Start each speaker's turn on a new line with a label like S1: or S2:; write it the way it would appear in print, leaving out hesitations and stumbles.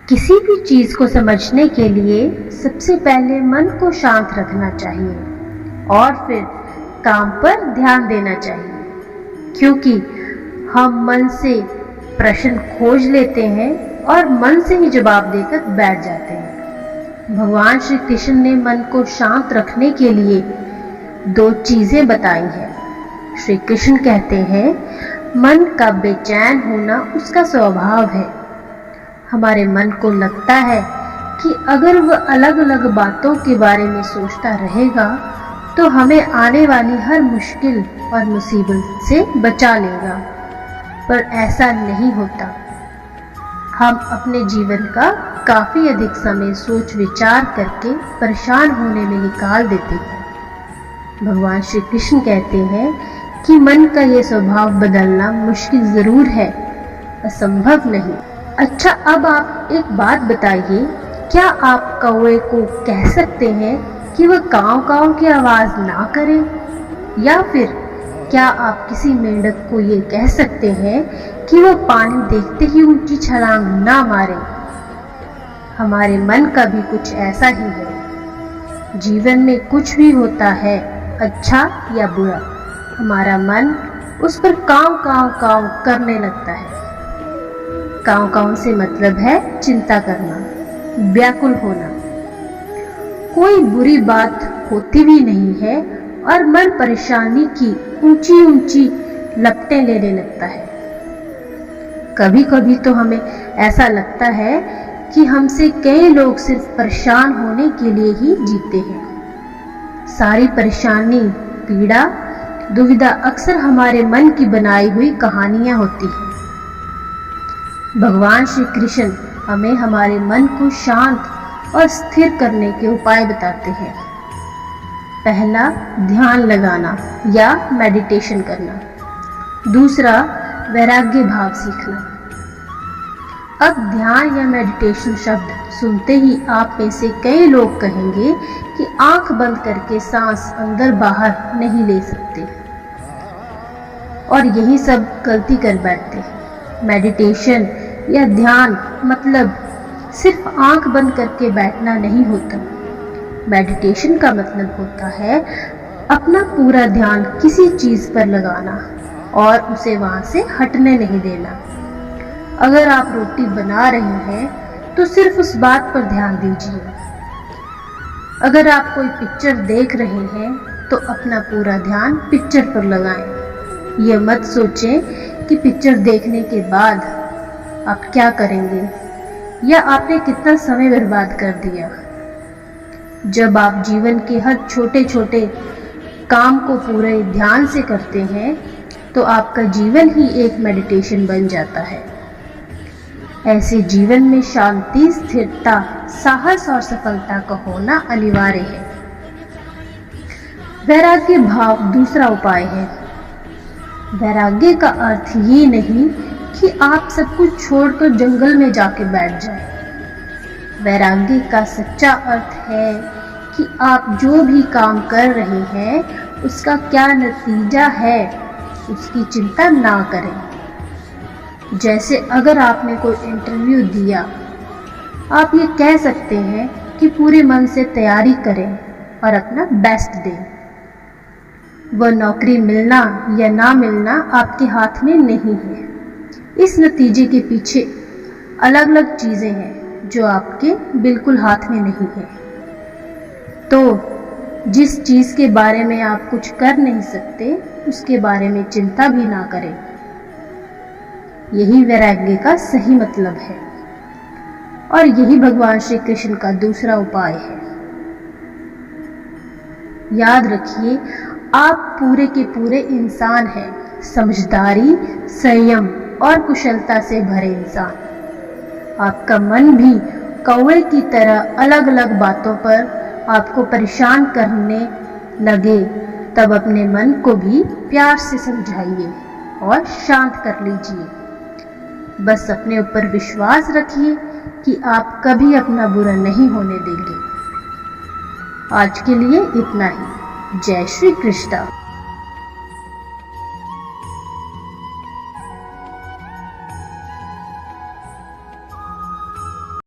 S1: किसी भी चीज को समझने के लिए सबसे पहले मन को शांत रखना चाहिए और फिर काम पर ध्यान देना चाहिए, क्योंकि हम मन से प्रश्न खोज लेते हैं और मन से ही जवाब देकर बैठ जाते हैं। भगवान श्री कृष्ण ने मन को शांत रखने के लिए 2 चीजें बताई हैं। श्री कृष्ण कहते हैं, मन का बेचैन होना उसका स्वभाव है। हमारे मन को लगता है कि अगर वह अलग अलग बातों के बारे में सोचता रहेगा तो हमें आने वाली हर मुश्किल और मुसीबत से बचा लेगा, पर ऐसा नहीं होता। हम अपने जीवन का काफी अधिक समय सोच विचार करके परेशान होने में निकाल देते हैं। भगवान श्री कृष्ण कहते हैं कि मन का ये स्वभाव बदलना मुश्किल जरूर है, असंभव नहीं। अच्छा, अब आप एक बात बताइए, क्या आप कौवे को कह सकते हैं कि वह काव काव की आवाज ना करे? या फिर क्या आप किसी मेंढक को ये कह सकते हैं कि वह पानी देखते ही ऊंची छलांग ना मारे? हमारे मन का भी कुछ ऐसा ही है। जीवन में कुछ भी होता है, अच्छा या बुरा, हमारा मन उस पर काव काव काव करने लगता है। काव काव से मतलब है चिंता करना, व्याकुल होना। कोई बुरी बात होती भी नहीं है और मन परेशानी की ऊंची ऊंची लपटें लेने लगता है। कभी कभी तो हमें ऐसा लगता है कि हमसे कई लोग सिर्फ परेशान होने के लिए ही जीते हैं। सारी परेशानी, पीड़ा, दुविधा अक्सर हमारे मन की बनाई हुई कहानियां होती हैं। भगवान श्री कृष्ण हमें हमारे मन को शांत और स्थिर करने के उपाय बताते हैं। पहला, ध्यान लगाना या मेडिटेशन करना। दूसरा, वैराग्य भाव सीखना। अब ध्यान या मेडिटेशन शब्द सुनते ही आप में से कई लोग कहेंगे कि आंख बंद करके सांस अंदर बाहर नहीं ले सकते, और यही सब गलती कर बैठते हैं। मेडिटेशन या ध्यान मतलब सिर्फ आंख बंद करके बैठना नहीं होता। मेडिटेशन का मतलब होता है अपना पूरा ध्यान किसी चीज पर लगाना और उसे वहां से हटने नहीं देना। अगर आप रोटी बना रहे हैं तो सिर्फ उस बात पर ध्यान दीजिए। अगर आप कोई पिक्चर देख रहे हैं तो अपना पूरा ध्यान पिक्चर पर लगाएं। ये मत सोचें कि पिक्चर देखने के बाद आप क्या करेंगे या आपने कितना समय बर्बाद कर दिया। जब आप जीवन के हर छोटे छोटे काम को पूरे ध्यान से करते हैं तो आपका जीवन ही एक मेडिटेशन बन जाता है। ऐसे जीवन में शांति, स्थिरता, साहस और सफलता का होना अनिवार्य है। वैराग्य भाव दूसरा उपाय है। वैराग्य का अर्थ ये नहीं कि आप सब कुछ छोड़कर जंगल में जाके बैठ जाएं। वैराग्य का सच्चा अर्थ है कि आप जो भी काम कर रहे हैं उसका क्या नतीजा है उसकी चिंता ना करें। जैसे अगर आपने कोई इंटरव्यू दिया, आप ये कह सकते हैं कि पूरे मन से तैयारी करें और अपना बेस्ट दें। वह नौकरी मिलना या ना मिलना आपके हाथ में नहीं है। इस नतीजे के पीछे अलग अलग चीजें हैं जो आपके बिल्कुल हाथ में नहीं है। तो जिस चीज के बारे में आप कुछ कर नहीं सकते उसके बारे में चिंता भी ना करें। यही वैराग्य का सही मतलब है और यही भगवान श्री कृष्ण का दूसरा उपाय है। याद रखिए, आप पूरे के पूरे इंसान हैं, समझदारी, संयम और कुशलता से भरे इंसान। आपका मन भी कौवे की तरह अलग अलग बातों पर आपको परेशान करने लगे, तब अपने मन को भी प्यार से समझाइए और शांत कर लीजिए। बस अपने ऊपर विश्वास रखिए कि आप कभी अपना बुरा नहीं होने देंगे। आज के लिए इतना ही। जय श्री कृष्ण।